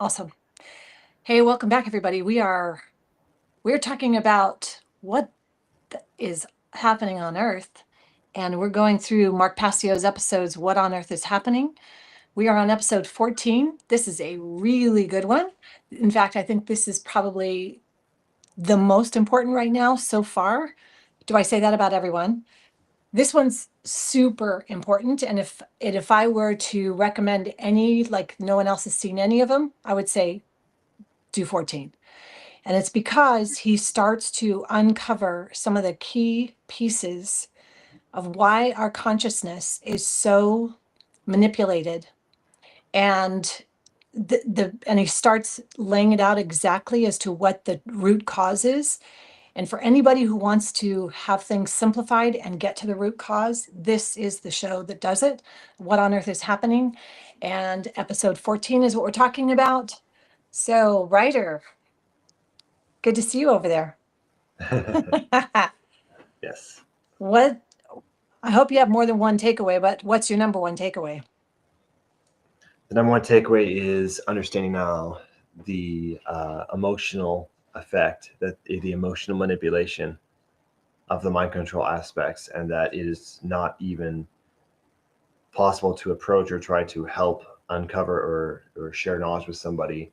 Awesome. Hey, welcome back, everybody. We're talking about what is happening on Earth, and we're going through Mark Passio's episodes, What on Earth is Happening? We are on episode 14. This is a really good one. In fact, I think this is probably the most important right now so far. Do I say that about everyone? This one's super important, and if I were to recommend any, like no one else has seen any of them, I would say do 14. And it's because he starts to uncover some of the key pieces of why our consciousness is so manipulated. And and he starts laying it out exactly as to what the root cause is. And for anybody who wants to have things simplified and get to the root cause, this is the show that does it. What on Earth is Happening? And episode 14 is what we're talking about. So, Ryder, good to see you over there. Yes. What, I hope you have more than one takeaway, but what's your number one takeaway? The number one takeaway is understanding now the emotional effect, that the emotional manipulation of the mind control aspects, and that it is not even possible to approach or try to help uncover or share knowledge with somebody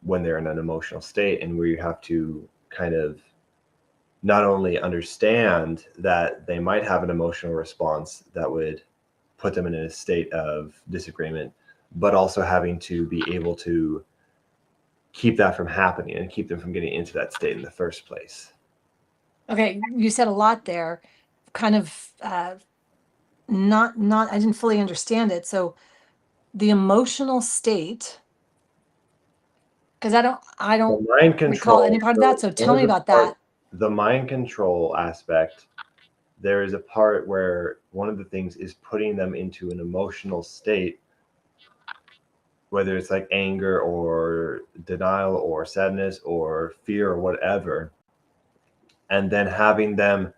when they're in an emotional state, and where you have to kind of not only understand that they might have an emotional response that would put them in a state of disagreement, but also having to be able to keep that from happening and keep them from getting into that state in the first place. Okay, you said a lot there, kind of not I didn't fully understand it. So the emotional state, because I don't The mind recall any control. part of that. So tell me There's a about part, that. the mind control aspect. There is a part where one of the things is putting them into an emotional state, whether it's like anger or denial or sadness or fear or whatever, and then having them,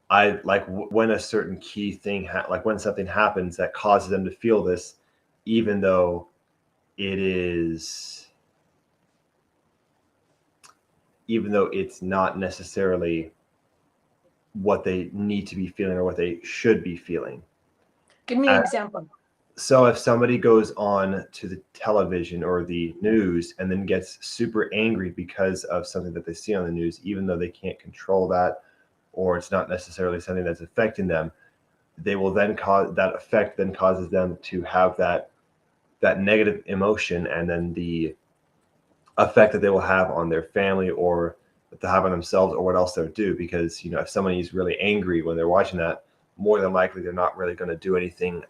I like when a certain key thing like when something happens that causes them to feel this, even though it is even though it's not necessarily what they need to be feeling or what they should be feeling. Give me an example. So if somebody goes on to the television or the news and then gets super angry because of something that they see on the news, even though they can't control that, or it's not necessarily something that's affecting them, they will then cause that effect then causes them to have that negative emotion, and then the effect that they will have on their family or that they have on themselves or what else they'll do. Because if somebody is really angry when they're watching that, more than likely they're not really going to do anything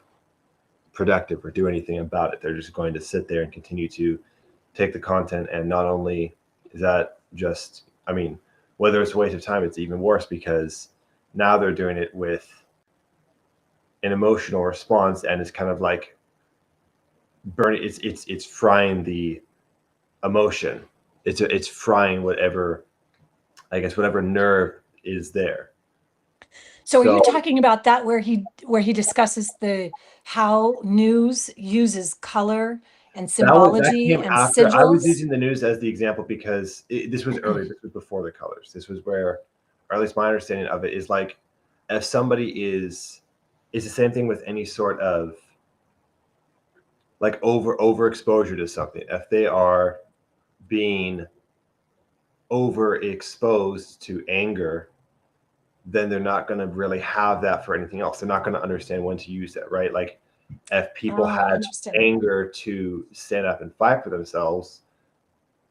productive or do anything about it. They're just going to sit there and continue to take the content. And not only is that just, whether it's a waste of time, it's even worse, because now they're doing it with an emotional response, and it's kind of like burning. It's frying the emotion. It's frying whatever, I guess, whatever nerve is there. So are you talking about that where he discusses how news uses color and That symbology came and after. I was sigils? using the news as the example because this was earlier. This was before the colors. This was where, or at least my understanding of it is, like, if somebody is the same thing with any sort of like overexposure to something. If they are being overexposed to anger, then they're not going to really have that for anything else. They're not going to understand when to use that, right? Like, if people had anger to stand up and fight for themselves,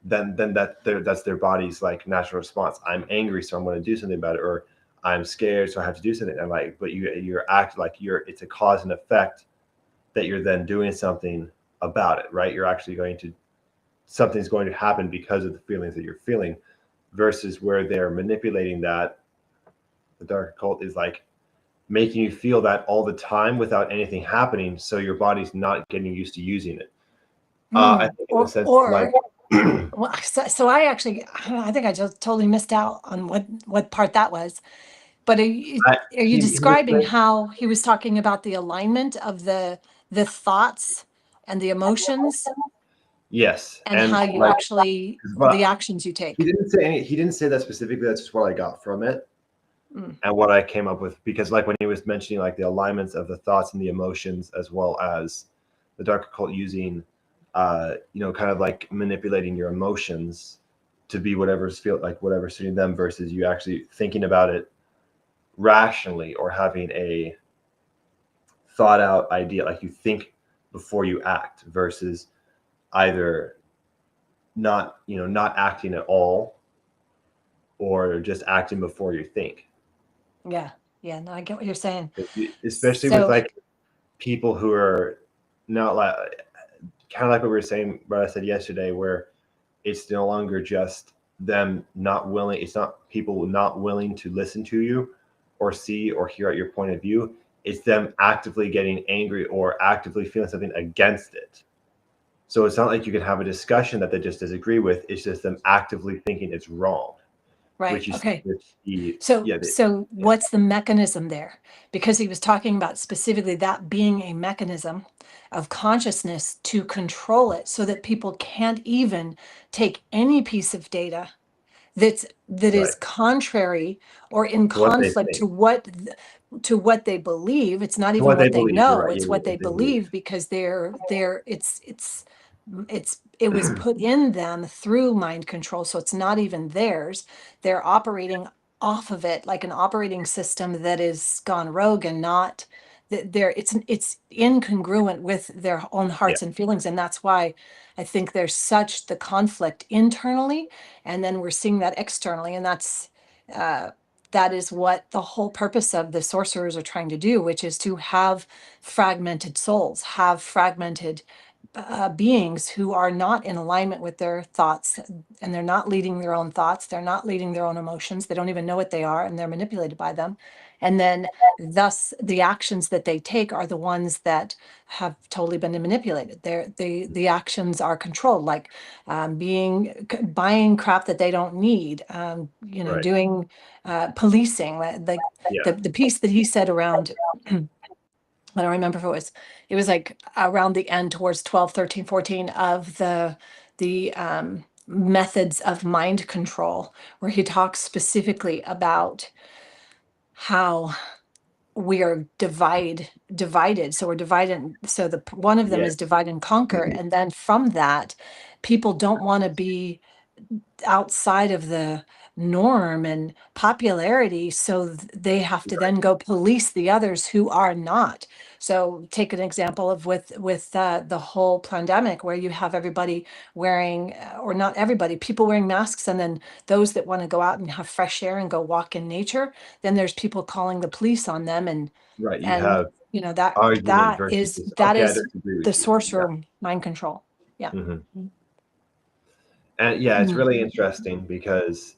then that's their body's like natural response. I'm angry, so I'm going to do something about it, or I'm scared, so I have to do something. And like, but you're acting like it's a cause and effect that you're then doing something about it, right? You're actually something's going to happen because of the feelings that you're feeling, versus where they're manipulating that. The dark occult is like making you feel that all the time without anything happening, so your body's not getting used to using it. I think in the sense like, well, so I think I just totally missed out on what part that was. But are you describing how he was talking about the alignment of the thoughts and the emotions? Yes, and and how you like, actually, 'cause the what actions you take. he didn't say that specifically. That's just what I got from it Mm, and what I came up with. Because like when he was mentioning like the alignments of the thoughts and the emotions, as well as the dark occult using, kind of like manipulating your emotions to be whatever's suiting them, versus you actually thinking about it rationally or having a thought out idea, like you think before you act, versus either not acting at all or just acting before you think. yeah. Yeah. No, I get what you're saying. Especially with So, like people who are not like, kind of like what we were saying, what I said yesterday, where it's no longer just them not willing, it's not people not willing to listen to you or see or hear out your point of view. It's them actively getting angry or actively feeling something against it. So it's not like you can have a discussion that they just disagree with. It's just them actively thinking it's wrong, right. which you Okay. which he So, yeah, so yeah, what's the mechanism there? Because he was talking about specifically that being a mechanism of consciousness to control it so that people can't even take any piece of data that right. is contrary or in To what they conflict think, to what they believe. It's not to even what they what they believe. You're know, right. it's Yeah, what they what they believe. believe, because it was put in them through mind control, so it's not even theirs. They're operating off of it like an operating system that is gone rogue, and not that it's incongruent with their own Yeah, hearts and feelings. And that's why I think there's such the conflict internally, and then we're seeing that externally. And uh, that is what the whole purpose of the sorcerers are trying to do, which is to have fragmented souls, have fragmented beings who are not in alignment with their thoughts, and they're not leading their own thoughts, they're not leading their own emotions, they don't even know what they are, and they're manipulated by them. And then thus the actions that they take are the ones that have totally been manipulated. The actions are controlled, like buying crap that they don't need, right. doing policing, like Yeah, the piece that he said around I don't remember if it was like around the end towards 12, 13, 14 of the methods of mind control, where he talks specifically about how we are divided. So we're divided. So the one of them yeah, is divide and conquer. And then from that, people don't want to be outside of the norm and popularity, so they have to then go police the others who are not. So take an example of with the whole pandemic, where you have everybody wearing, or not everybody, people wearing masks, and then those that want to go out and have fresh air and go walk in nature, then there's people calling the police on them. and right. You and have you know that argument that versus is just that okay, I is disagree the with you. Yeah. sorcerer mind control. Yeah. Hmm. And yeah, it's Mm. really interesting because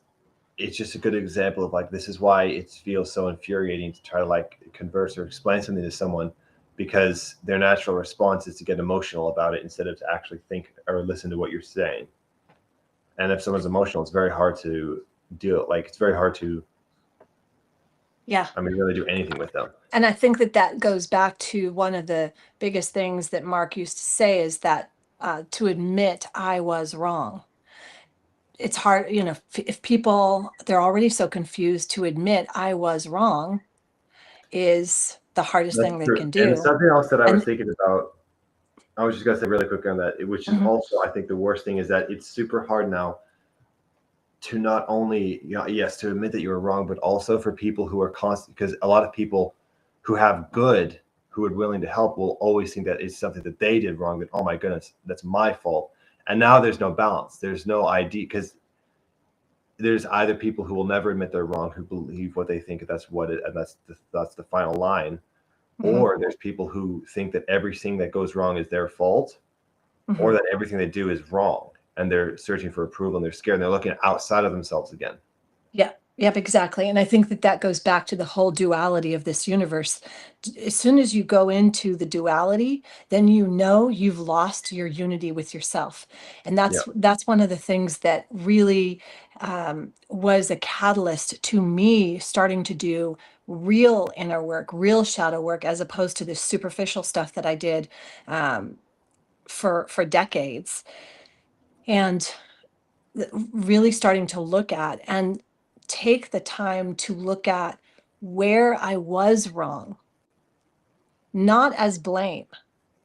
it's just a good example of like this is why it feels so infuriating to try to like converse or explain something to someone, because their natural response is to get emotional about it instead of to actually think or listen to what you're saying. And if someone's emotional, it's very hard to deal. Like it's very hard to, Yeah. I mean, really do anything with them. And I think that goes back to one of the biggest things that Mark used to say, is that to admit I was wrong. It's hard, if people, they're already so confused, to admit I was wrong is the hardest That's thing they true. can And do. something else that I was And thinking about, I was just gonna say really quick on that, which is mhm, also I think the worst thing is that it's super hard now to not only, yes, to admit that you were wrong, but also for people who are constant, because a lot of people who have good, who are willing to help, will always think that it's something that they did wrong, that oh my goodness, that's my fault. And now there's no balance, there's no ID, because there's either people who will never admit they're wrong, who believe what they think that's what it, and that's the final line, mhm, or there's people who think that everything that goes wrong is their fault, or mhm. that everything they do is wrong, and they're searching for approval and they're scared and they're looking outside of themselves again. Yeah, yep, exactly. And I think that goes back to the whole duality of this universe. As soon as you go into the duality, then you've lost your unity with yourself. And Yeah, that's one of the things that really was a catalyst to me starting to do real inner work, real shadow work, as opposed to the superficial stuff that I did um, for decades. And really starting to look at and take the time to look at where I was wrong, not as blame,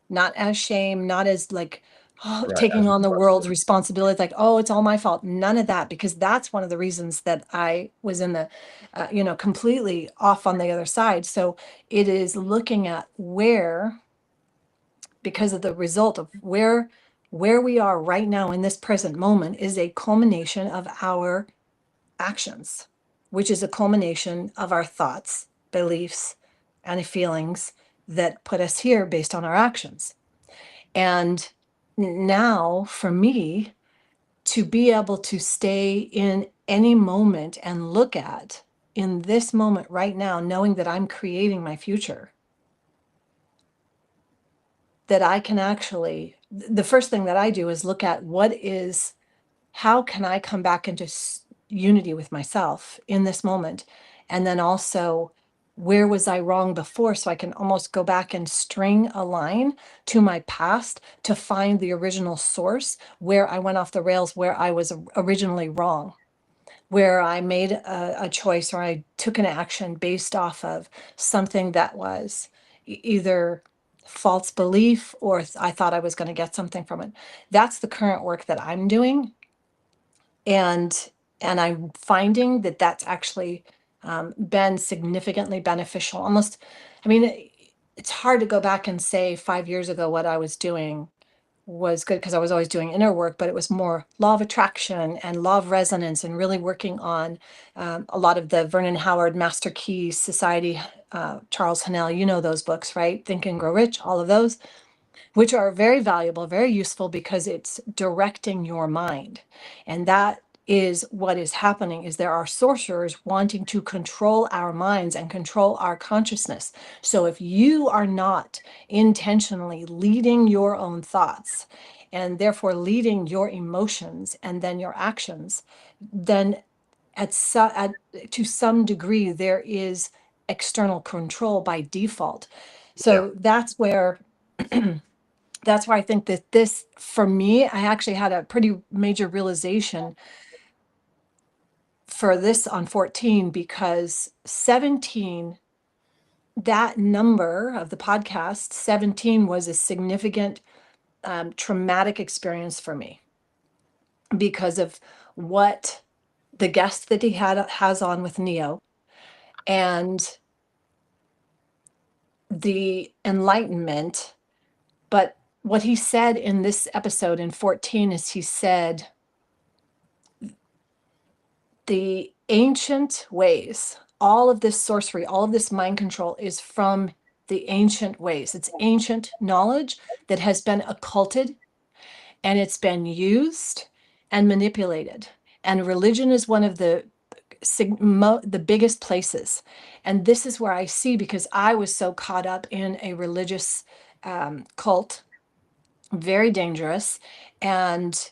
not as shame, not as like, oh, Right. taking As on the world's responsibility. responsibility, like, oh, it's all my fault. None of that, because that's one of the reasons that I was in the, completely off on the other side. So it is looking at where, because of the result of where we are right now in this present moment is a culmination of our actions, which is a culmination of our thoughts, beliefs, and feelings that put us here based on our actions. And now for me to be able to stay in any moment and look at in this moment right now, knowing that I'm creating my future, that I can actually, the first thing that I do is look at how can I come back into unity with myself in this moment? And then also, where was I wrong before? So I can almost go back and string a line to my past to find the original source where I went off the rails, where I was originally wrong, where I made a choice or I took an action based off of something that was either false belief or I thought I was going to get something from it. That's the current work that I'm doing, and I'm finding that that's actually been significantly beneficial. Almost, I mean, it's hard to go back and say 5 years ago what I was doing was good because I was always doing inner work, but it was more law of attraction and law of resonance and really working on a lot of the Vernon Howard Master Key Society, Charles Hannell, you know those books, right? Think and Grow Rich, all of those, which are very valuable, very useful because it's directing your mind. And that is what is happening is there are sorcerers wanting to control our minds and control our consciousness. So if you are not intentionally leading your own thoughts and therefore leading your emotions and then your actions, then to some degree there is external control by default. So Yeah. that's where I think that this, for me, I actually had a pretty major realization for this on 14, because 17, that number of the podcast, 17 was a significant traumatic experience for me because of what the guest that he has on with Neo and the enlightenment. But what he said in this episode in 14 is he said, the ancient ways, all of this sorcery, all of this mind control is from the ancient ways. It's ancient knowledge that has been occulted and it's been used and manipulated. And religion is one of the biggest places. And this is where I see, because I was so caught up in a religious cult, very dangerous, and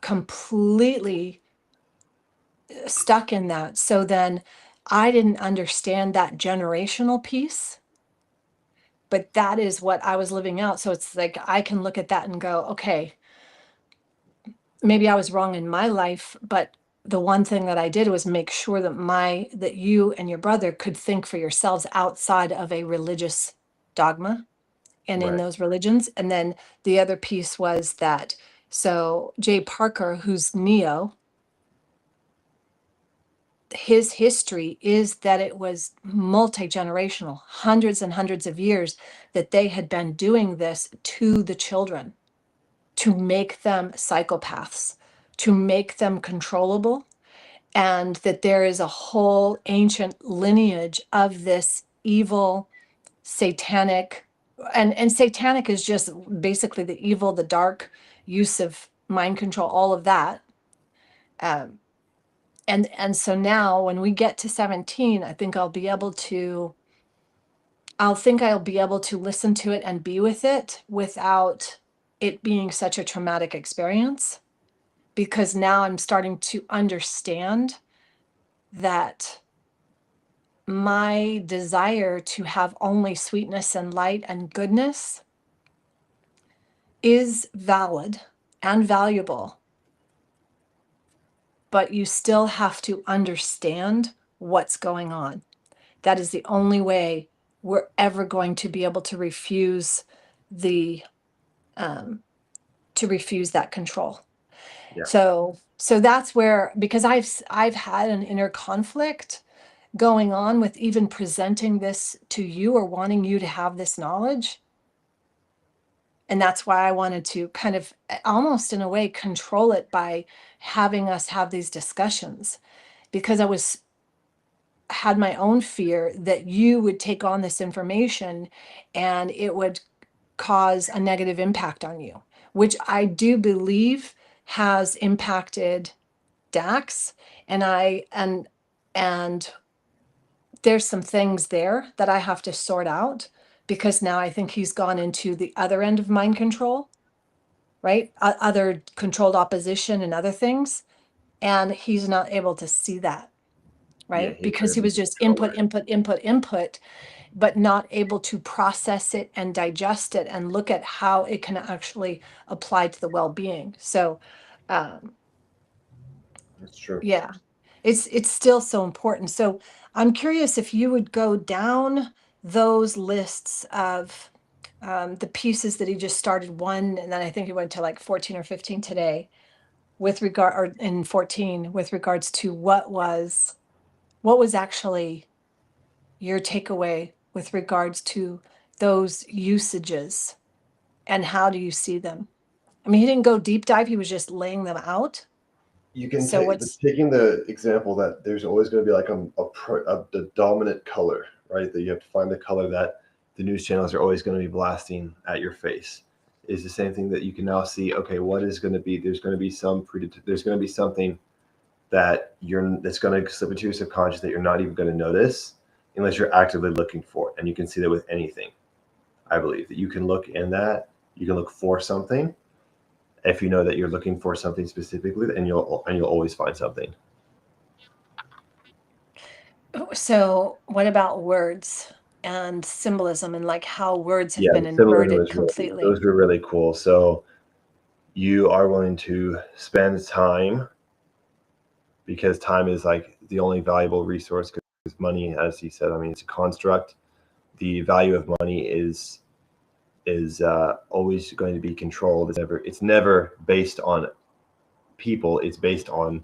completely stuck in that. So then I didn't understand that generational piece, but that is what I was living out. So it's like I can look at that and go, okay, maybe I was wrong in my life, but the one thing that I did was make sure that you and your brother could think for yourselves outside of a religious dogma and in Right. those religions. And then the other piece was that, so Jay Parker, who's Neo, his history is that it was multi-generational, hundreds and hundreds of years that they had been doing this to the children, to make them psychopaths, to make them controllable, and that there is a whole ancient lineage of this evil, satanic, and satanic is just basically the evil, the dark use of mind control, all of that. Um, and so now when we get to 17, I think I'll be able to listen to it and be with it without it being such a traumatic experience, because now I'm starting to understand that my desire to have only sweetness and light and goodness is valid and valuable. but you still have to understand what's going on. That is the only way we're ever going to be able to refuse the that control. Yeah. So that's where, because I've had an inner conflict going on with even presenting this to you or wanting you to have this knowledge. And that's why I wanted to kind of almost in a way control it by having us have these discussions, because I had my own fear that you would take on this information and it would cause a negative impact on you, which I do believe has impacted Dax. And there's some things there that I have to sort out, because now I think he's gone into the other end of mind control, right? Other controlled opposition and other things. And he's not able to see that, Yeah, right? he's Because he going to was be just controller. input, but not able to process it and digest it and look at how it can actually apply to the well-being. So, That's true. yeah, it's still so important. So I'm curious if you would go down those lists of the pieces that he just started one, and then I think he went to like 14 or 15 today with regard, or in 14, with regards to what was actually your takeaway with regards to those usages, and how do you see them? I mean, he didn't go deep dive, he was just laying them out. You can So take what's taking the example that there's always going to be like the dominant color, right? That you have to find the color that the news channels are always going to be blasting at your face. Is the same thing that you can now see. Okay, what is going to be? There's going to be there's going to be something that's going to slip into your subconscious that you're not even going to notice unless you're actively looking for it. And you can see that with anything. I believe that you can look in that. You can look for something if you know that you're looking for something specifically, and you'll always find something. So what about words and symbolism, and like how words have Yeah, been the symbolism inverted is really, completely? those were really cool. So you are willing to spend time because time is like the only valuable resource, because money, as he said, I mean, it's a construct. The value of money is always going to be controlled. It's never based on people. It's based on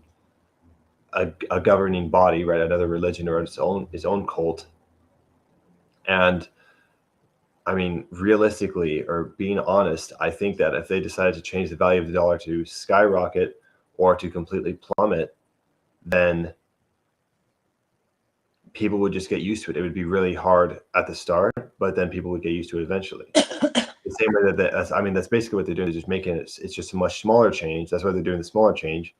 a governing body, right? Another religion or its own cult. And I mean, realistically, or being honest, I think that if they decided to change the value of the dollar to skyrocket or to completely plummet, then people would just get used to it. It would be really hard at the start, but then people would get used to it eventually. The same way I mean, that's basically what they're doing. Is just making it. It's just a much smaller change. That's why they're doing the smaller change,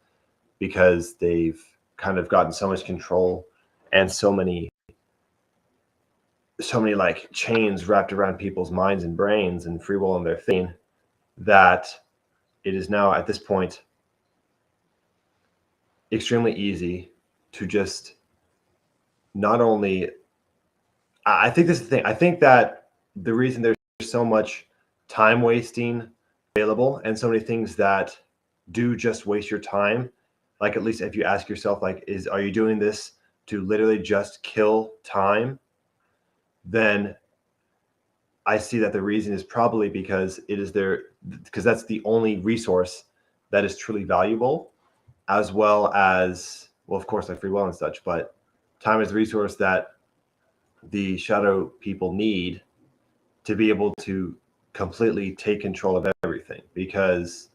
because they've kind of gotten so much control and so many like chains wrapped around people's minds and brains and free will in their thinking, that it is now at this point extremely easy to just not only I think this is the thing. I think that the reason there's so much time wasting available and so many things that do just waste your time, like at least if you ask yourself, like, are you doing this to literally just kill time? Then I see that the reason is probably because because that's the only resource that is truly valuable, as well as, well, of course, like free will and such, but time is the resource that the shadow people need to be able to completely take control of everything, because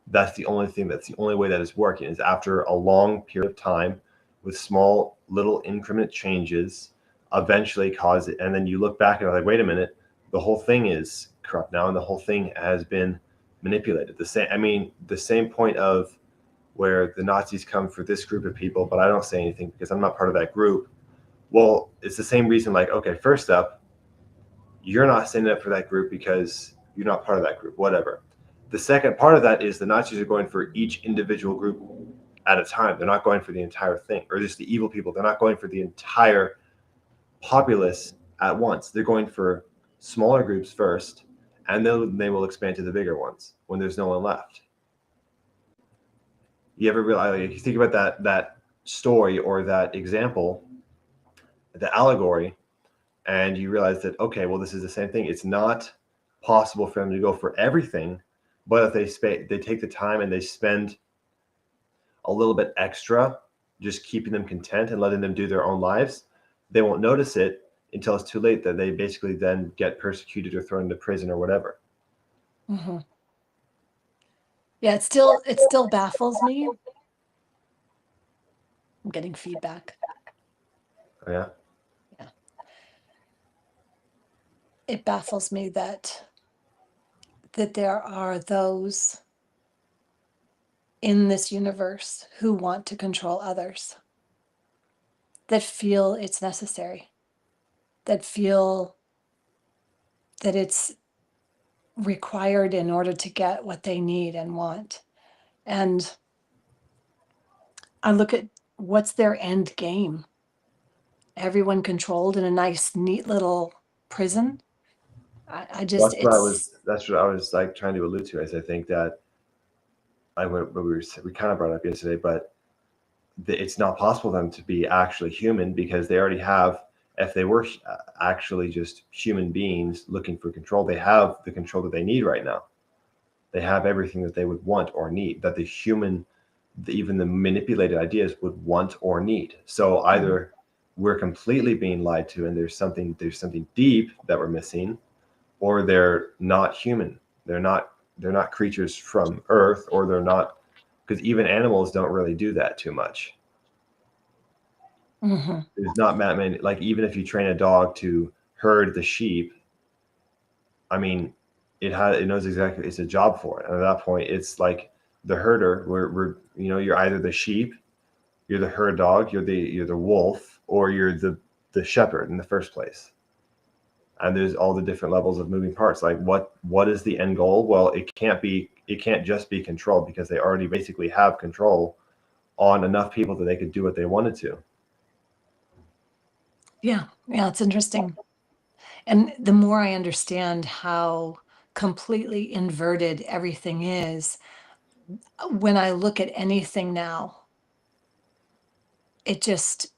that's the only way that is working, is after a long period of time with small little increment changes eventually cause it. And then you look back and are like, wait a minute, the whole thing is corrupt now, and the whole thing has been manipulated. The same point of where the Nazis come for this group of people, but I don't say anything because I'm not part of that group. Well, it's the same reason. Like, okay, first up, you're not standing up for that group because you're not part of that group, whatever. The second part of that is the Nazis are going for each individual group at a time. They're not going for the entire thing, or just the evil people. They're not going for the entire populace at once. They're going for smaller groups first, and then they will expand to the bigger ones when there's no one left. You ever realize, like, you think about that story or that example, the allegory, and you realize that, okay, well, this is the same thing. It's not possible for them to go for everything, but if they take the time and they spend a little bit extra, just keeping them content and letting them do their own lives, they won't notice it until it's too late, that they basically then get persecuted or thrown into prison or whatever. Mm-hmm. Yeah, it still baffles me. I'm getting feedback. Oh, yeah. Yeah. It baffles me that there are those in this universe who want to control others, that feel it's necessary, that feel that it's required in order to get what they need and want. And I look at what's their end game. Everyone controlled in a nice, neat little prison. I just, it's, That's what I was like trying to allude to. Is I think that we kind of brought up yesterday, but it's not possible for them to be actually human, because they already have, if they were actually just human beings looking for control, they have the control that they need right now. They have everything that they would want or need, that the human, even the manipulated ideas would want or need. So either we're completely being lied to and there's something deep that we're missing, or they're not human. They're not creatures from Earth, or they're not, because even animals don't really do that too much. mm-hmm. There's not that many. Like, even if you train a dog to herd the sheep, I mean, it knows exactly, it's a job for it. And at that point, it's like the herder. We're you're either the sheep, you're the herd dog, you're the wolf, or you're the shepherd in the first place. And there's all the different levels of moving parts. Like, what is the end goal? Well, it can't just be control, because they already basically have control on enough people that they could do what they wanted to. Yeah, it's interesting. And the more I understand how completely inverted everything is, when I look at anything now, it just,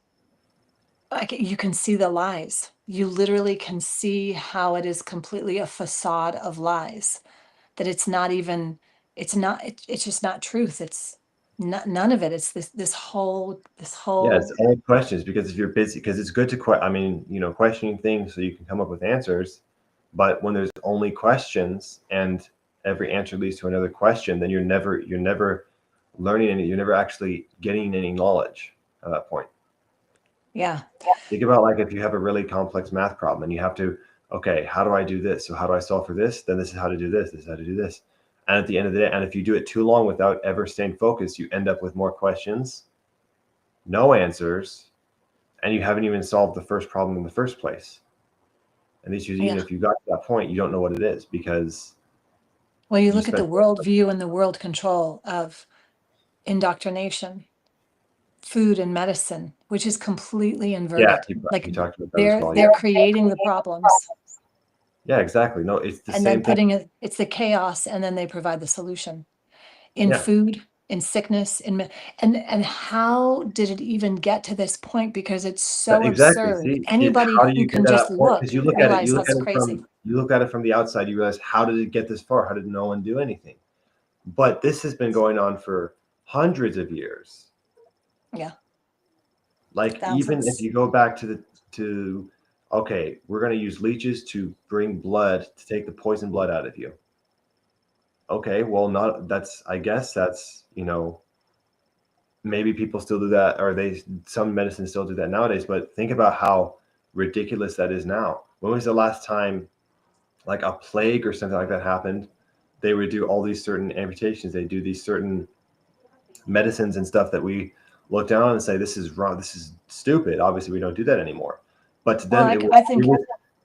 like, you can see the lies. You literally can see how it is completely a facade of lies, that it's not even, it's just not truth. It's not, none of it. It's this whole, Yeah, it's all questions, because if you're busy, because it's good to questioning things so you can come up with answers. But when there's only questions and every answer leads to another question, then you're never learning any, you're never actually getting any knowledge at that point. yeah. Think about, like, if you have a really complex math problem and you have to, okay, how do I do this? So how do I solve for this? Then this is how to do this. This is how to do this. And at the end of the day, and if you do it too long without ever staying focused, you end up with more questions, no answers, and you haven't even solved the first problem in the first place. And these issues, even Yeah. if you got to that point, you don't know what it is, because Well, you you look at the spent. worldview and the world control of indoctrination, food and medicine, which is completely Yeah, inverted. he Like, talked about that as they're well. they're Yeah, creating the problems yeah, exactly. No, it's the and then same thing. putting it, it's the chaos, and then they provide the solution in Yeah, food, in sickness, and how did it even get to this point? Because it's so exactly. absurd. See, Anybody how do who you get can to just that point? look Because realize that's crazy. you look at it from the outside, you realize, how did it get this far? How did no one do anything? But this has been going on for hundreds of years. Yeah, Like, even if thousands. you go back to okay, we're going to use leeches to bring blood, to take the poison blood out of you. Okay, well, not that's, I guess that's, maybe people still do that, or some medicines still do that nowadays. But think about how ridiculous that is now. When was the last time, like, a plague or something like that happened? They would do all these certain amputations. They do these certain medicines and stuff that we look down and say, this is wrong, this is stupid. Obviously, we don't do that anymore. But to Well, them, I think,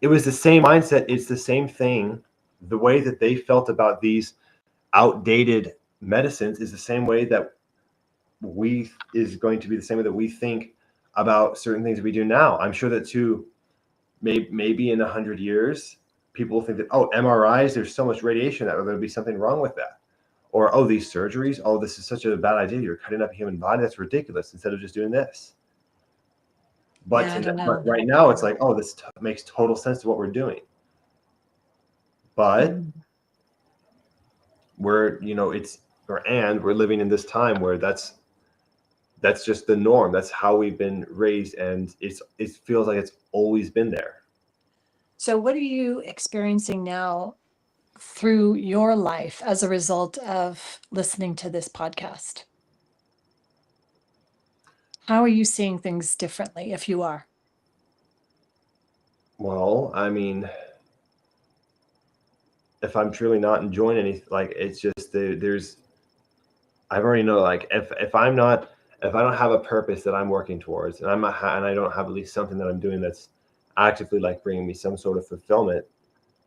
it was the same mindset. It's the same thing. The way that they felt about these outdated medicines is the same way that is going to be the same way that we think about certain things we do now. I'm sure that too, maybe in 100 years, people will think that, oh, MRIs, there's so much radiation that there'll be something wrong with that. Or, oh, these surgeries, oh, this is such a bad idea. You're cutting up a human body. That's ridiculous. Instead of just doing this. But, Yeah, I don't know. but right now it's like, oh, this makes total sense to what we're doing. But we're, we're living in this time where that's just the norm. That's how we've been raised, and it feels like it's always been there. So what are you experiencing now through your life as a result of listening to this podcast? How are you seeing things differently, if you are? Well, I mean, if I'm truly not enjoying anything, like it's just there's I've already know, like if I don't have a purpose that I'm working towards, and and I don't have at least something that I'm doing that's actively like bringing me some sort of fulfillment,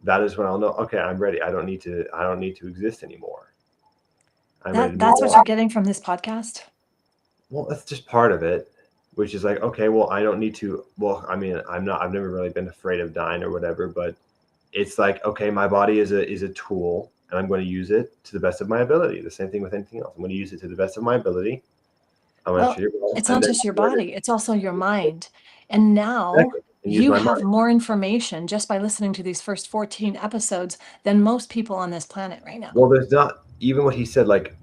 that is when I'll know, okay, I'm ready. I don't need to exist anymore. I'm ready to That's move what on. you're getting from this podcast? Well, that's just part of it, which is like, okay, well, I don't need to. Well, I mean, I've never really been afraid of dying or whatever, but it's like, okay, my body is a tool, and I'm going to use it to the best of my ability. The same thing with anything else. I'm going to use it to the best of my ability. I'm going to Well, treat it well, it's and not then just your body, it's also your mind. And now exactly, and use you my have mind. more information just by listening to these first 14 episodes than most people on this planet right now. Well, there's not even what he said. Like,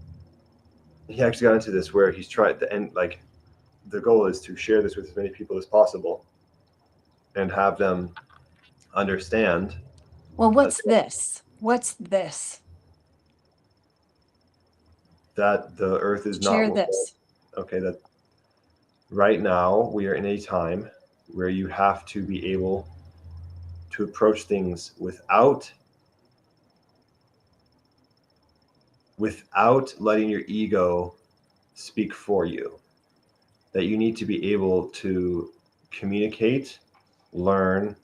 he actually got into this where he's tried to end, like, the goal is to share this with as many people as possible and have them understand. Well, what's this? What's this? That the earth is not Share this. okay. That right now we are in a time where you have to be able to approach things without letting your ego speak for you. That you need to be able to communicate, learn,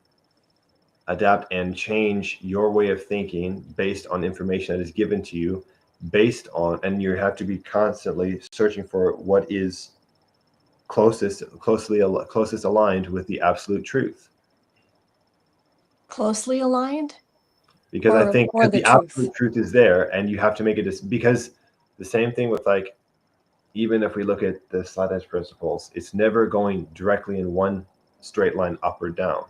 adapt, and change your way of thinking based on information that is given to you, and you have to be constantly searching for what is closest aligned with the absolute truth. Closely aligned Because I think or that the the truth? absolute truth is there, and you have to make it because the same thing with, like, even if we look at the slant edge principles, it's never going directly in one straight line up or down.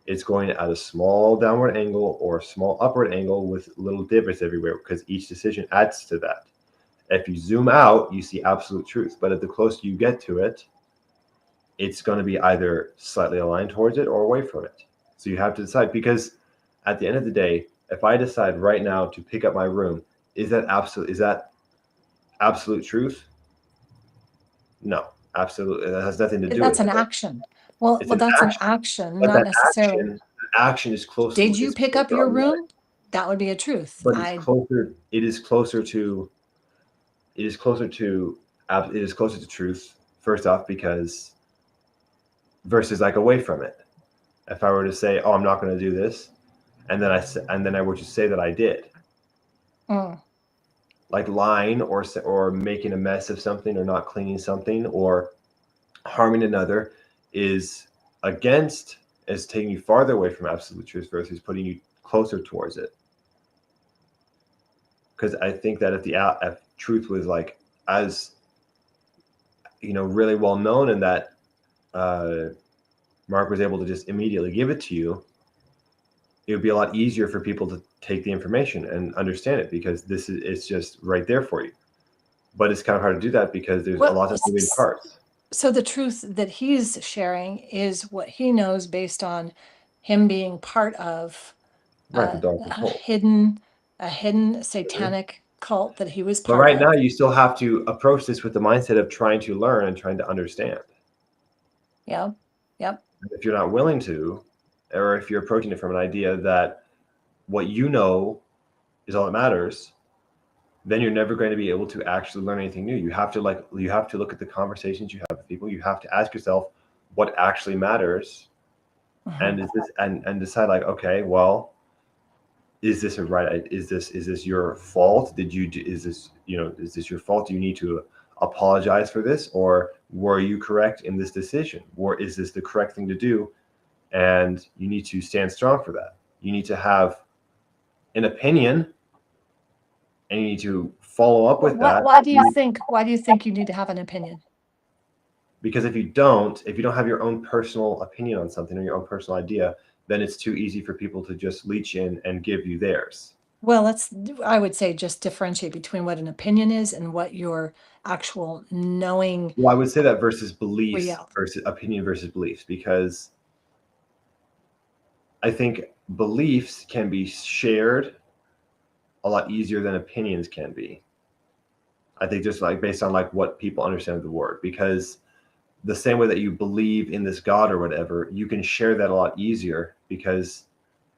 It's going at a small downward angle or a small upward angle with little divots everywhere, because each decision adds to that. If you zoom out, you see absolute truth, but at the closer you get to it, it's going to be either slightly aligned towards it or away from it. So you have to decide, because at the end of the day, if I decide right now to pick up my room, is that absolute truth? No, absolutely. That has nothing to do That's with an it. action. Well, It's an that's an action, action, but not that necessarily. action is close. Did you pick up your on that, room? That would be a truth. but it's closer. It is closer to. It is closer to. It is closer to truth. First off, because versus like away from it. If I were to say, "Oh, I'm not going to do this," and then I were to say that I did, like lying or making a mess of something or not cleaning something or harming another, is taking you farther away from absolute truth versus putting you closer towards it. Because I think that if truth was like, as really well known, and that Mark was able to just immediately give it to you, it would be a lot easier for people to take the information and understand it, because it's just right there for you. But it's kind of hard to do that because there's a lot of moving parts. So the truth that he's sharing is what he knows based on him being part of Right, the dark and a cold. hidden satanic cult that he was But part right of. now, you still have to approach this with the mindset of trying to learn and trying to understand. Yeah. Yep. If you're not willing to, or if you're approaching it from an idea that what you know is all that matters, then you're never going to be able to actually learn anything new. You have to look at the conversations you have with people. You have to ask yourself what actually matters, and decide, like, okay, well, is this is this your fault? Is this your fault? Do you need to apologize for this, or were you correct in this decision, or is this the correct thing to do? And you need to stand strong for that. You need to have an opinion, and you need to follow up with that. Why do you think you need to have an opinion? Because if you don't have your own personal opinion on something or your own personal idea, then it's too easy for people to just leech in and give you theirs. Well, I would say just differentiate between what an opinion is and what your actual knowing Well, I would say that versus beliefs reality. versus opinion versus beliefs, because I think beliefs can be shared a lot easier than opinions can be. I think just like based on like what people understand of the word, because the same way that you believe in this God or whatever, you can share that a lot easier, because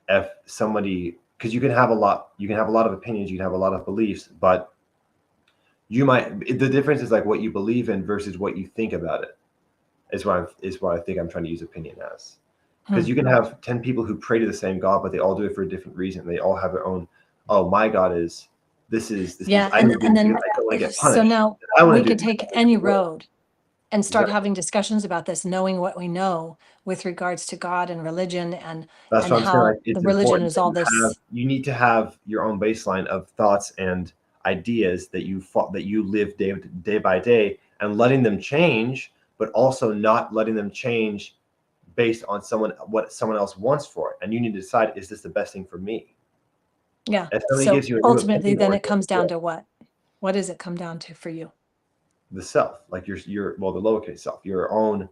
if somebody, because you can have a lot of opinions, you can have a lot of beliefs, but the difference is like what you believe in versus what you think about it is what I think I'm trying to use opinion as. Because you can have 10 people who pray to the same God, but they all do it for a different reason. They all have their own, oh, my God is this is Yeah, I need and this then because I don't want to get so punished. now I want we to do could this. take any road and start Exactly. having discussions about this, knowing what we know with regards to God and religion and That's what I'm saying. Like, how it's the religion important is that all this. you need to have your own baseline of thoughts and ideas that you live day by day, and letting them change, but also not letting them change based on what someone else wants for it. And you need to decide, is this the best thing for me? Yeah. If somebody So gives you a new ultimately, opinion then or it comes down to what? What does it come down to for you? the self, like your well, the lowercase self, your own,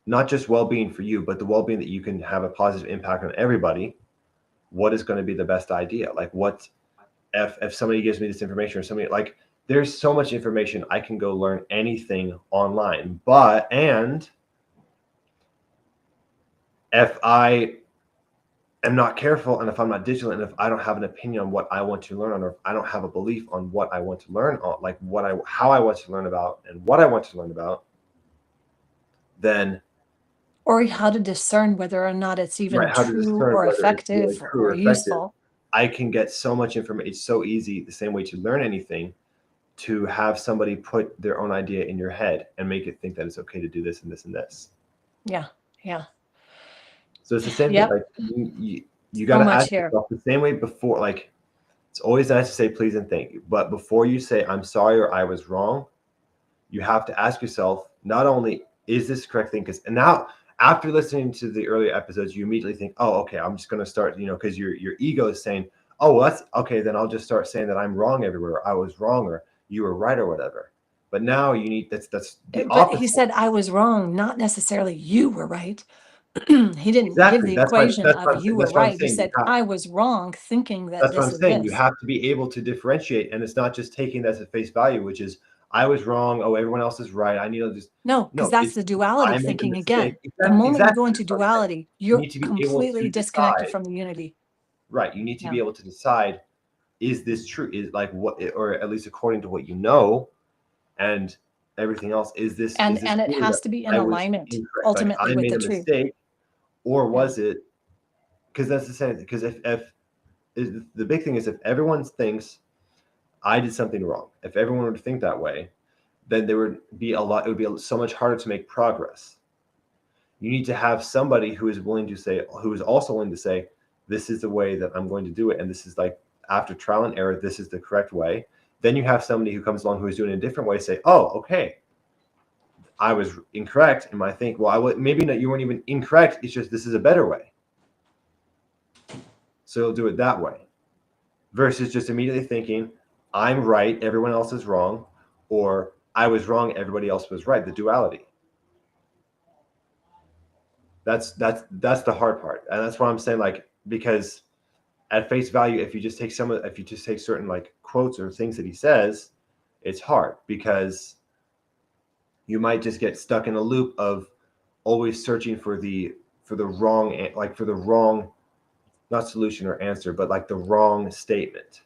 not just well-being for you, but the well-being that you can have a positive impact on everybody. What is going to be the best idea? Like, what if somebody gives me this information, or somebody, like, there's so much information, I can go learn anything online, and if I am not careful, and if I'm not digital, and if I don't have an opinion on what I want to learn on, or if I don't have a belief on what I want to learn on, like how I want to learn about and what I want to learn about, then Or how to discern whether or not it's even right, how to true discern or whether it's really effective true or or effective. useful. I can get so much information. It's so easy, the same way to learn anything, to have somebody put their own idea in your head and make it think that it's okay to do this and this and this. Yeah. Yeah. So it's the same thing. Yep. Like you got So to much ask here. yourself the same way before. Like, it's always nice to say please and thank you, but before you say I'm sorry or I was wrong, you have to ask yourself, not only is this the correct thing, because, and now after listening to the earlier episodes, you immediately think, oh, okay, I'm just going to start, because your ego is saying, oh, well, that's okay, then I'll just start saying that I'm wrong everywhere, or I was wrong, or you were right, or whatever. But now you need, that's the But he opposite. said I was wrong, not necessarily you were right. He didn't give Exactly. the That's what equation that's of what I'm, you were that's what I'm right. He saying. said I was wrong thinking that That's what this I'm is saying. You this. have to be able to differentiate, and it's not just taking that at face value, which is I was wrong. Oh, everyone else is right. I need to just No, because no. that's It's the duality I made a thinking mistake. again. The Exactly. moment you go Exactly. into That's what I'm saying. duality, You you're need to be able completely to disconnected decide. from the unity. Right. You need to Yeah. be able to decide: is this true? Is like what, or at least according to what you know, and everything else. Is this And it true that has to be in I was alignment incorrect? Like ultimately I with made the a truth. mistake, or Yeah. was it? Because that's the same. Because if the big thing is, if everyone thinks I did something wrong, if everyone were to think that way, then there would be a lot. It would be so much harder to make progress. You need to have somebody who is willing to say, who is also willing to say, this is the way that I'm going to do it, and this is, like, after trial and error, this is the correct way. Then you have somebody who comes along who is doing it a different way, say, oh, okay, I was incorrect in my think. Well, maybe not, you weren't even incorrect. It's just this is a better way. So you'll do it that way, versus just immediately thinking, I'm right, everyone else is wrong, or I was wrong, everybody else was right. The duality. That's the hard part, and that's why I'm saying, like, because at face value, if you just take certain, like, quotes or things that he says, it's hard, because you might just get stuck in a loop of always searching for the wrong, not solution or answer, but like the wrong statement.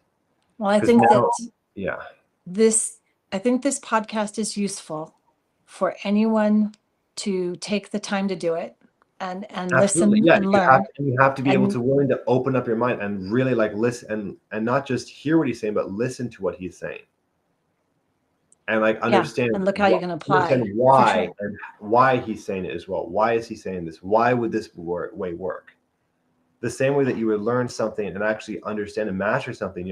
Well, I Because think now, that yeah, this podcast is useful for anyone to take the time to do it and absolutely, listen yeah. and learn. You have to be able And to willing to open up your mind and really, like, listen, and not just hear what he's saying, but listen to what he's saying, and, like, yeah, and look how you can understand apply for why, sure. and why he's saying it as well. Why is he saying this? Why would this way work? the same way that you would learn something and actually understand and master something,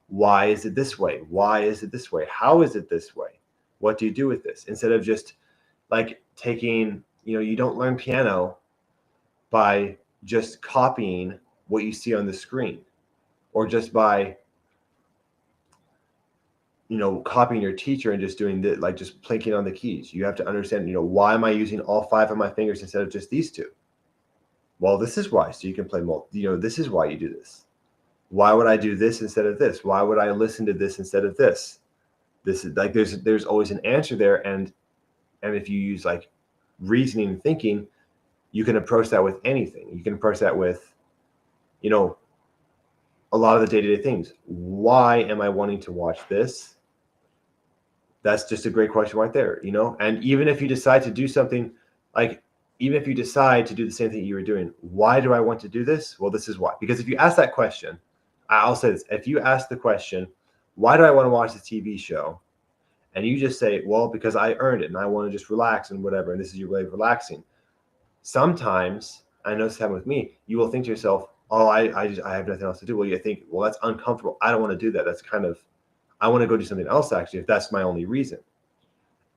why is it this way? Why is it this way? How is it this way? What do you do with this? Instead of just like taking, you don't learn piano by just copying what you see on the screen, or just by copying your teacher and just doing this, like just plinking on the keys. You have to understand, why am I using all 5 of my fingers instead of just these 2? Well, this is why. So you can play more. This is why you do this. Why would I do this instead of this? Why would I listen to this instead of this? This is like there's always an answer there, and if you use like reasoning and thinking, you can approach that with anything. You can approach that with, a lot of the day-to-day things. Why am I wanting to watch this? That's just a great question right there, And even if you decide to do something, like even if you decide to do the same thing you were doing, why do I want to do this? Well, this is why. Because if you ask that question, I'll say this, if you ask the question, why do I want to watch this TV show? And you just say, well, because I earned it and I want to just relax and whatever, and this is your way of relaxing. Sometimes, I know this happened with me, you will think to yourself, oh, I have nothing else to do. Well, you think, well, that's uncomfortable. I don't want to do that. That's kind of, I want to go do something else, actually, if that's my only reason.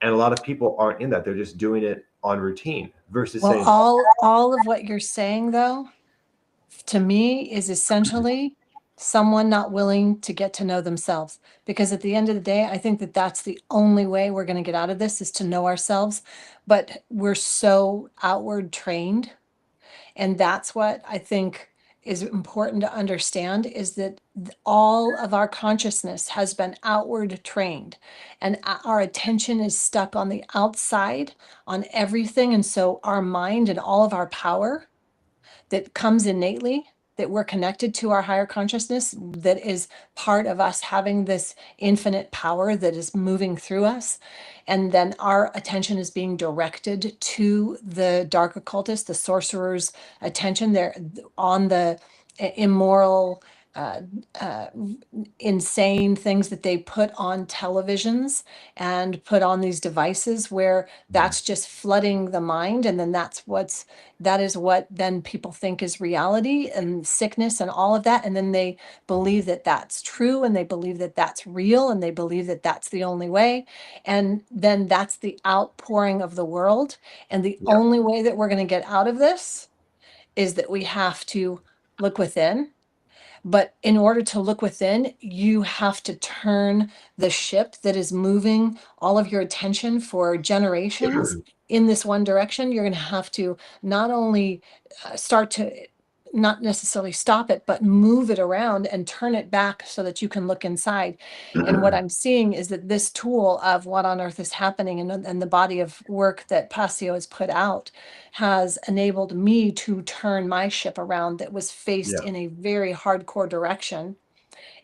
And a lot of people aren't in that. They're just doing it on routine versus saying, all of what you're saying, though, to me, is essentially someone not willing to get to know themselves. Because at the end of the day, I think that that's the only way we're going to get out of this, is to know ourselves. But we're so outward trained. And that's what I think is important to understand, is that all of our consciousness has been outward trained, and our attention is stuck on the outside, on everything. And so our mind and all of our power that comes innately, that we're connected to our higher consciousness, that is part of us having this infinite power that is moving through us. And then our attention is being directed to the dark occultist, the sorcerer's attention. They're on the immoral, uh, uh, insane things that they put on televisions and put on these devices, where that's just flooding the mind. And then that is what then people think is reality, and sickness and all of that. And then they believe that that's true, and they believe that that's real, and they believe that that's the only way. And then that's the outpouring of the world. And the yeah, only way that we're going to get out of this is that we have to look within. But in order to look within, you have to turn the ship that is moving all of your attention for generations in this one direction. You're going to have to not only start to not necessarily stop it, but move it around and turn it back so that you can look inside. And what I'm seeing is that this tool of what on earth is happening, and the body of work that Passio has put out, has enabled me to turn my ship around that was faced yeah, in a very hardcore direction,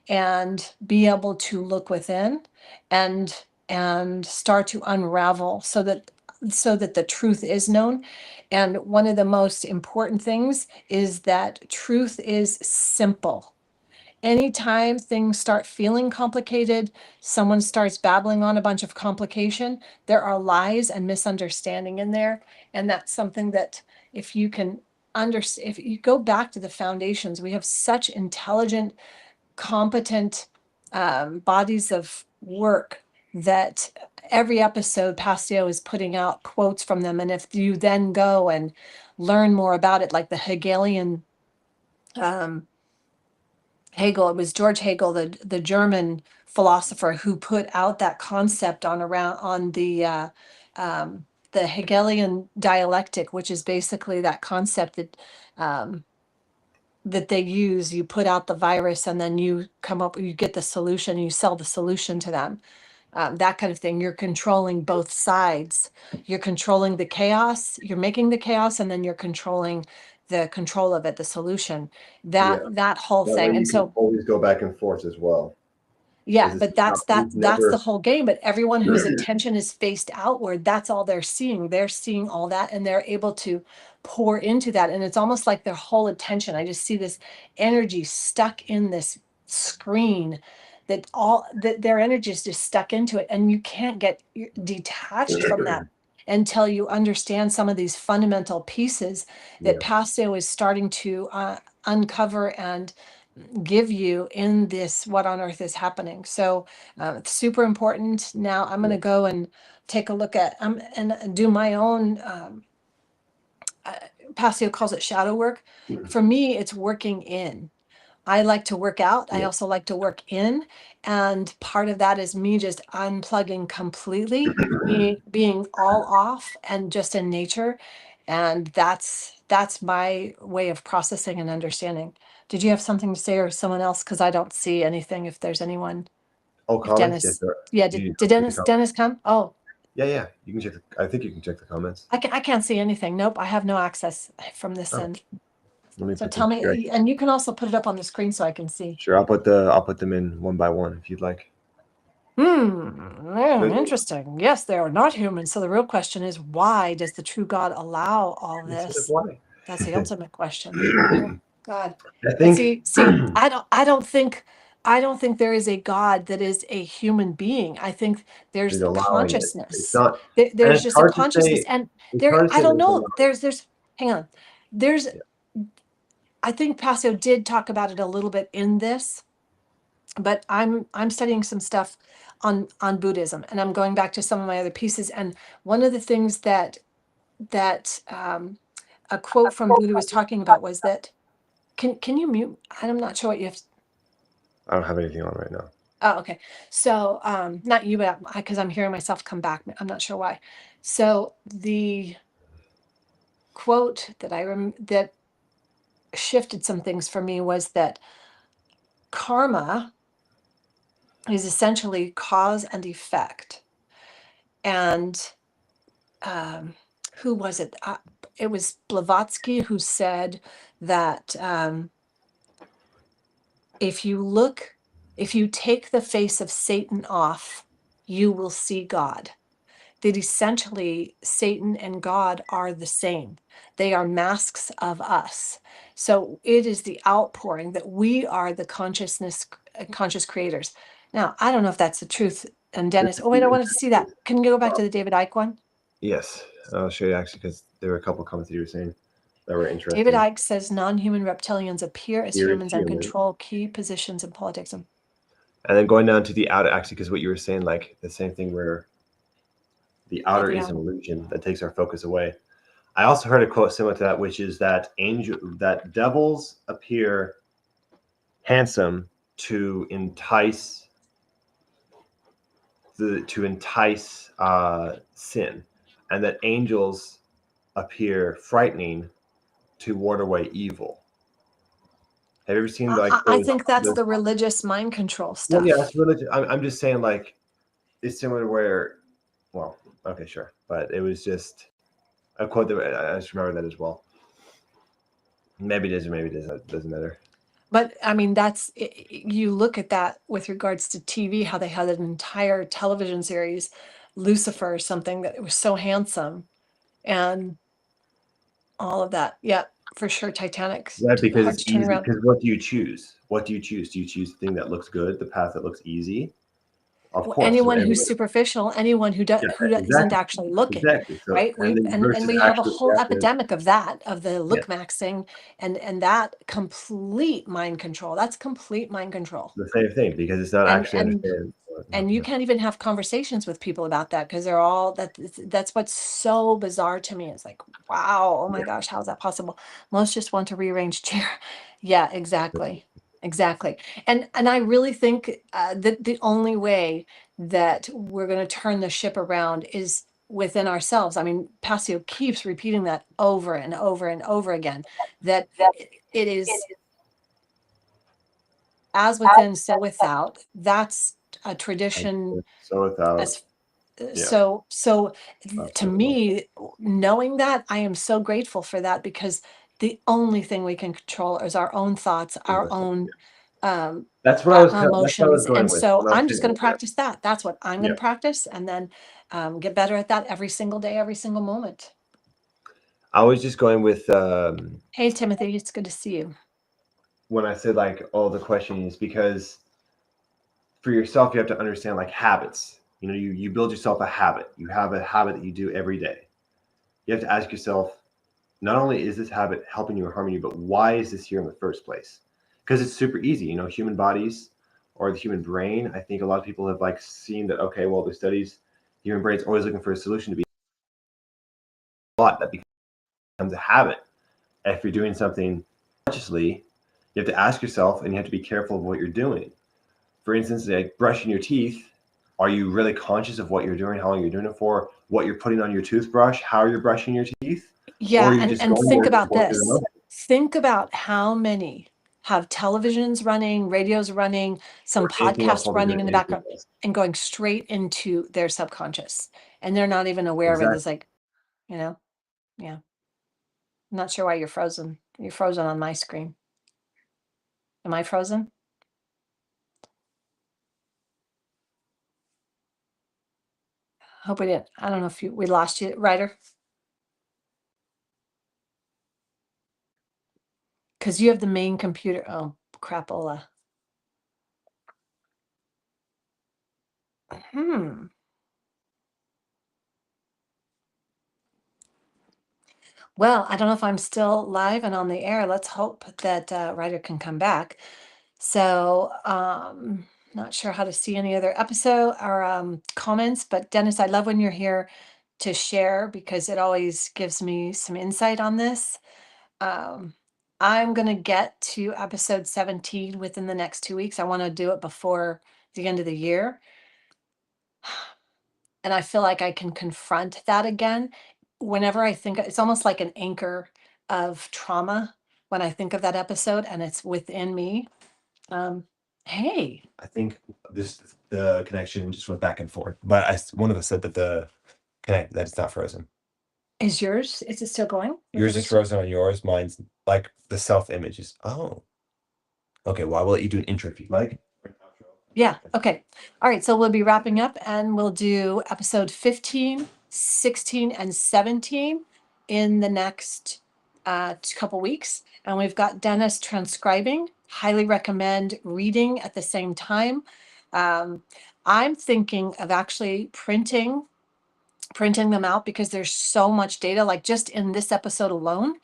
and be able to look within and start to unravel, so that the truth is known. And one of the most important things is that truth is simple. Anytime things start feeling complicated, someone starts babbling on a bunch of complication, there are lies and misunderstanding in there. And that's something that, if you can understand, if you go back to the foundations, we have such intelligent, competent bodies of work that every episode Pastio is putting out quotes from them. And if you then go and learn more about it, like the Hegelian, Hegel, it was George Hegel, the German philosopher, who put out that concept on the Hegelian dialectic, which is basically that concept that that they use. You put out the virus, and then you get the solution, and you sell the solution to them. That kind of thing. You're controlling both sides. You're controlling the chaos, you're making the chaos, and then you're controlling the control of it, the solution, yeah. that whole That way thing. And you can so, always go back and forth as well. yeah, Because but it's not, that's it's that's the never, whole game. But everyone whose attention is faced outward, that's all they're seeing. They're seeing all that, and they're able to pour into that. And it's almost like their whole attention, I just see this energy stuck in this screen, that their energy is just stuck into it. And you can't get detached from that until you understand some of these fundamental pieces that yeah, Pasto is starting to uncover and give you in this what on earth is happening. So it's super important. Now I'm going to go and take a look at and do my own Passio calls it shadow work. For me, it's working in. I like to work out. I also like to work in. And part of that is me just unplugging completely, being all off and just in nature. And that's my way of processing and understanding. Did you have something to say or someone else? Because I don't see anything if there's anyone. Oh, If comments? Yes, Dennis, yeah, did Dennis come? Oh, yeah. You can check. I think you can check the comments. I can't see anything. Nope, I have no access from this Oh. end. Let me So put tell this here. me, and you can also put it up on the screen so I can see. Sure, I'll put them in one by one if you'd like. Interesting. Yes, they are not human. So the real question is, why does the true God allow all this? Why? That's the ultimate question. Oh, God. I But think see, I don't think there is a God that is a human being. I think there's he's a allowing it. It's consciousness. not, and There's it's just a hard to consciousness, say. and It's there. hard to I say don't what's know. allowed. There's. Hang on. There's. I think Passio did talk about it a little bit in this, but I'm studying some stuff on Buddhism, and I'm going back to some of my other pieces. And one of the things that a quote from Buddha was talking about was that can you mute? I'm not sure what you have. I don't have anything on right now. Oh, okay. So not you, but because I'm hearing myself come back. I'm not sure why. So the quote that that shifted some things for me was that karma is essentially cause and effect. And who was it? It was Blavatsky who said that if you take the face of Satan off, you will see God. That essentially Satan and God are the same. They are masks of us. So it is the outpouring that we are the conscious creators. Now, I don't know if that's the truth. And Dennis, oh wait, I wanted to see that. Can you go back to the David Icke one? Yes, I'll show you actually because there were a couple of comments that you were saying that were interesting. David Icke says non-human reptilians appear as Here is humans and human. control key positions in politics. And then going down to the outer, actually, because what you were saying, like the same thing where the outer is an illusion that takes our focus away. I also heard a quote similar to that, which is that devils appear handsome to entice sin, and that angels appear frightening to ward away evil. Have you ever seen like? I think that's the religious mind control stuff. Well, yeah, that's religious. I'm just saying, like, it's similar to where, well, okay, sure, but it was just a quote that I just remember that as well. Maybe it is, or maybe it isn't. It doesn't matter. But I mean, you look at that with regards to TV, how they had an entire television series, Lucifer or something, that it was so handsome and all of that. Yeah, for sure. Titanic. Yeah, because Hard it's to turn easy. around. Because what do you choose? What do you choose? Do you choose the thing that looks good, the path that looks easy? Of course. Anyone who's superficial, anyone who isn't actually looking, exactly. So, right? And we have a whole epidemic of that, of the look maxing and that complete mind control. That's complete mind control. The same thing, because it's not actually understanding. And you can't even have conversations with people about that because they're all that's what's so bizarre to me. It's like, wow, oh my gosh, how is that possible? Most just want to rearrange chair. Yeah, exactly. Exactly. And I really think that the only way that we're going to turn the ship around is within ourselves. I mean, Passio keeps repeating that over and over and over again, that it is as within, so without. That's a tradition. So without. As so to me, knowing that, I am so grateful for that, because the only thing we can control is our own thoughts, our own that's what I was emotions. And so I'm just going to practice practice that. That's what I'm going to practice, and then get better at that every single day, every single moment. I was just going with hey Timothy, it's good to see you. When I said, like, oh, the question is because for yourself you have to understand, like, habits. You know, you build yourself a habit. You have a habit that you do every day. You have to ask yourself, not only is this habit helping you or harming you, but why is this here in the first place? Because it's super easy. Human bodies or the human brain, I think a lot of people have like seen that, okay, well, the studies, the human brain's always looking for a solution to be a lot that becomes a habit. If you're doing something consciously, you have to ask yourself and you have to be careful of what you're doing. For instance, like brushing your teeth, are you really conscious of what you're doing, how long you're doing it for, what you're putting on your toothbrush, how you're brushing your teeth? Or Yeah, are you just and going think there about going through the this. motions? Think about how many have televisions running, radios running, some Or anything else podcasts while they're running doing in the anything background else. and going straight into their subconscious. And they're not even aware of it. Exactly. It's like, you know, yeah. I'm not sure why you're frozen. You're frozen on my screen. Am I frozen? Hope we didn't. I don't know if we lost you, Ryder. Because you have the main computer. Oh, crapola. Well, I don't know if I'm still live and on the air. Let's hope that Ryder can come back. So, not sure how to see any other episode or comments, but Dennis, I love when you're here to share because it always gives me some insight on this. Um, I'm going to get to episode 17 within the next 2 weeks. I want to do it before the end of the year. And I feel like I can confront that again. Whenever I think it's almost like an anchor of trauma when I think of that episode and it's within me. Hey, I think the connection just went back and forth. But one of us said that that it's not frozen. is it still going? Yours is frozen on yours. Mine's like the self image is. Oh, okay. Well, I will let you do an intro if you'd like. Yeah. Okay. All right. So we'll be wrapping up and we'll do episode 15, 16, and 17 in the next couple weeks. And we've got Dennis transcribing. Highly recommend reading at the same time. I'm thinking of actually printing them out because there's so much data, like just in this episode alone,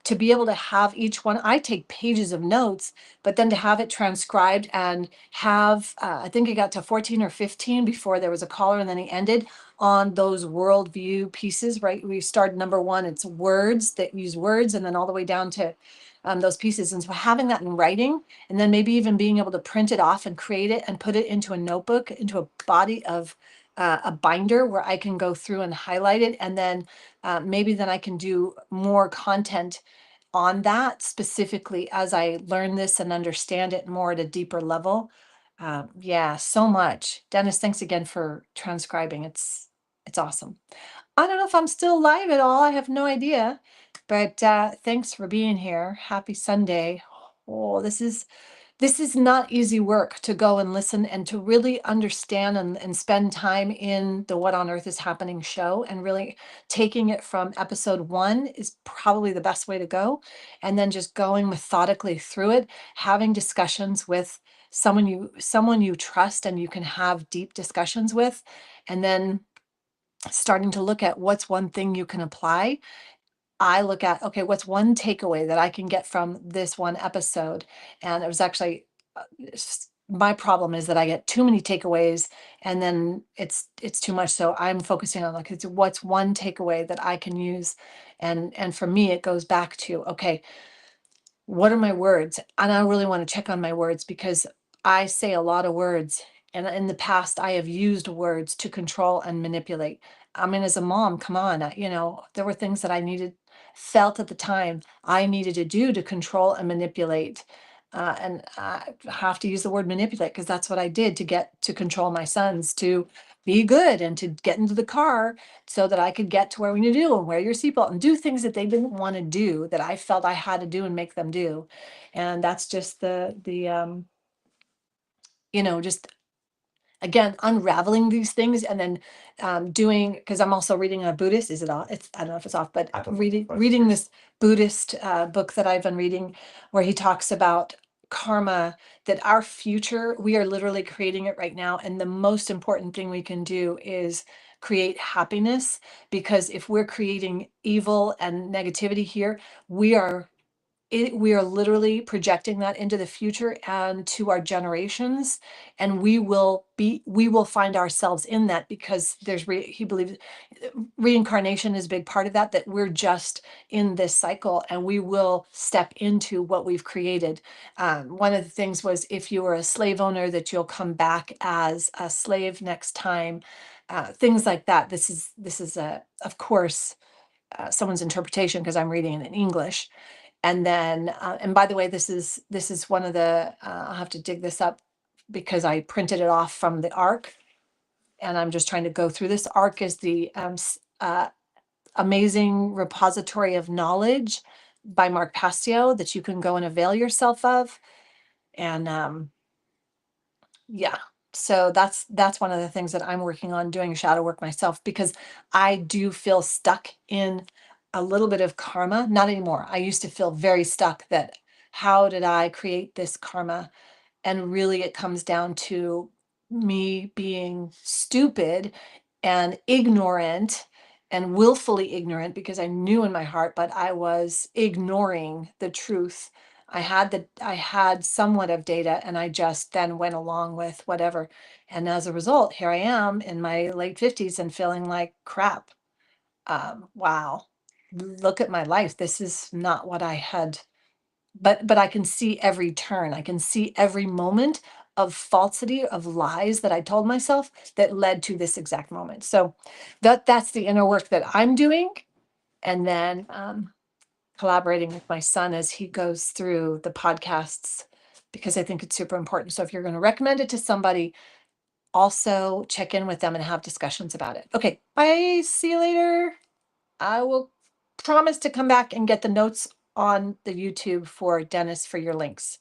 to be able to have each one. I take pages of notes, but then to have it transcribed and have, I think it got to 14 or 15 before there was a caller and then he ended on those worldview pieces, right? We started number one, it's words that use words, and then all the way down to those pieces. And so having that in writing, and then maybe even being able to print it off and create it and put it into a notebook, into a body of a binder where I can go through and highlight it. And then maybe then I can do more content on that specifically as I learn this and understand it more at a deeper level. Yeah, so much. Dennis, thanks again for transcribing. It's awesome. I don't know if I'm still live at all. I have no idea. But thanks for being here. Happy Sunday. Oh, this is not easy work to go and listen and to really understand and spend time in the What on Earth is Happening show, and really taking it from episode 1 is probably the best way to go. And then just going methodically through it, having discussions with someone you trust and you can have deep discussions with, and then starting to look at what's one thing you can apply. I look at, okay, what's one takeaway that I can get from this one episode? And it was actually my problem is that I get too many takeaways and then it's too much. So I'm focusing on like, it's what's one takeaway that I can use. And for me, it goes back to, okay, what are my words? And I really want to check on my words because I say a lot of words. And in the past, I have used words to control and manipulate. I mean, as a mom, come on, there were things that felt at the time I needed to do to control and manipulate. And I have to use the word manipulate because that's what I did to get to control my sons to be good and to get into the car so that I could get to where we need to do and wear your seatbelt and do things that they didn't want to do that I felt I had to do and make them do. And that's just just again, unraveling these things and then doing, because I'm also reading a Buddhist, is it off? I don't know if it's off, but reading this Buddhist book that I've been reading where he talks about karma, that our future, we are literally creating it right now. And the most important thing we can do is create happiness, because if we're creating evil and negativity here, we are we are literally projecting that into the future and to our generations, and we will find ourselves in that, because he believes reincarnation is a big part of that, that we're just in this cycle and we will step into what we've created. One of the things was, if you were a slave owner, that you'll come back as a slave next time, things like that. This is of course, someone's interpretation, because I'm reading it in English. And then, and by the way, this is one of the, I'll have to dig this up because I printed it off from the ARC, and I'm just trying to go through this. ARC is the amazing repository of knowledge by Mark Passio that you can go and avail yourself of. And yeah, so that's one of the things that I'm working on, doing shadow work myself, because I do feel stuck in a little bit of karma. Not anymore. I used to feel very stuck, that how did I create this karma? And really, it comes down to me being stupid and ignorant, and willfully ignorant, because I knew in my heart, but I was ignoring the truth. I had somewhat of data, and I just then went along with whatever. And as a result, here I am in my late 50s and feeling like crap. Wow, look at my life. This is not what I had, but I can see every turn. I can see every moment of falsity, of lies that I told myself, that led to this exact moment. So that's the inner work that I'm doing. And then collaborating with my son as he goes through the podcasts, because I think it's super important. So if you're going to recommend it to somebody, also check in with them and have discussions about it. Okay, bye. See you later. I will promise to come back and get the notes on the YouTube for Dennis for your links.